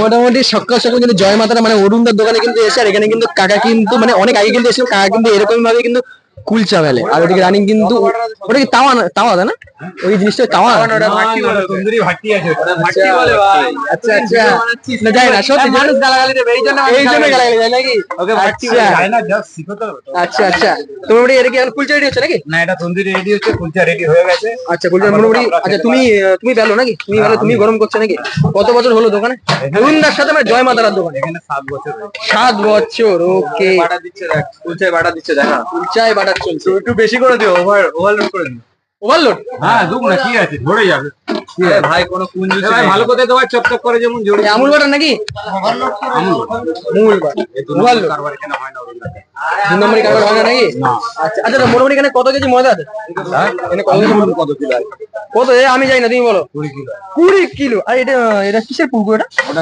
মোটামুটি সকাল সকাল কিন্তু জয় মাতারা মানে অরুণদার দোকানে কিন্তু এসে আর এখানে কিন্তু কাকা কিন্তু মানে অনেক আগে কিন্তু এসেছিল, কাকা কিন্তু এরকম ভাবে কিন্তু কুলচা ফেলে। আর ওদিকে রানিং কিন্তু ওটা কি তাওয়া তাওয়া না ওই জিনিসটা তাওয়া তন্দুরি ভাটি আছে। আচ্ছা আচ্ছা না যায় না সত্যি মানুষ গালাগালি দেবে এই জন্য গালাগালি যায় নাকি? ওকে ভাটি যায় না, জাস্ট শিখতে হবে। আচ্ছা আচ্ছা তোমার এটা কি এখন কুলচা রেডি হচ্ছে নাকি? না, এটা তন্দুরি রেডি হচ্ছে, কুলচা রেডি হয়ে গেছে। আচ্ছা কুলচা মোটামুটি। আচ্ছা তুমি তুমি বেলো নাকি? তুমি বেলো, তুমি গরম করছো নাকি? কত বছর হলো দোকানে অরুণদার সাথে মানে জয় মাতারার দোকানে? এখানে 7 বছর। 7 বছর। ওকে বাটা দিচ্ছে দেখ, কুলচায় বাটা দিচ্ছে দেখ। কুলচায় বাটার চলছে। একটু বেশি করে দিও, ওভারলোড করে দিও। ওভারলোড? হ্যাঁ দুক না, কি আছে ধরে যাবে। ভাই কোনো কুঞ্জু ভাই ভালো করে দেওয়া, চপচপ করে যেমন জোরে। আমুল বাটার নাকি? আমুল বাটার ওভারলোড কারবার এখানে হয় না ওরকম। 2 নম্বরই কারবার হয় না নাকি? আচ্ছা আচ্ছা মোটামুটি এখানে কত কেজি ময়দা আছে? এখানে কত কেজি কত কিলো আছে? কত আমি জানি না, তুমি বলো। 20 কিলো। 20 কিলো। আর এটা এটা কিসের পুকুর এটা? ওটা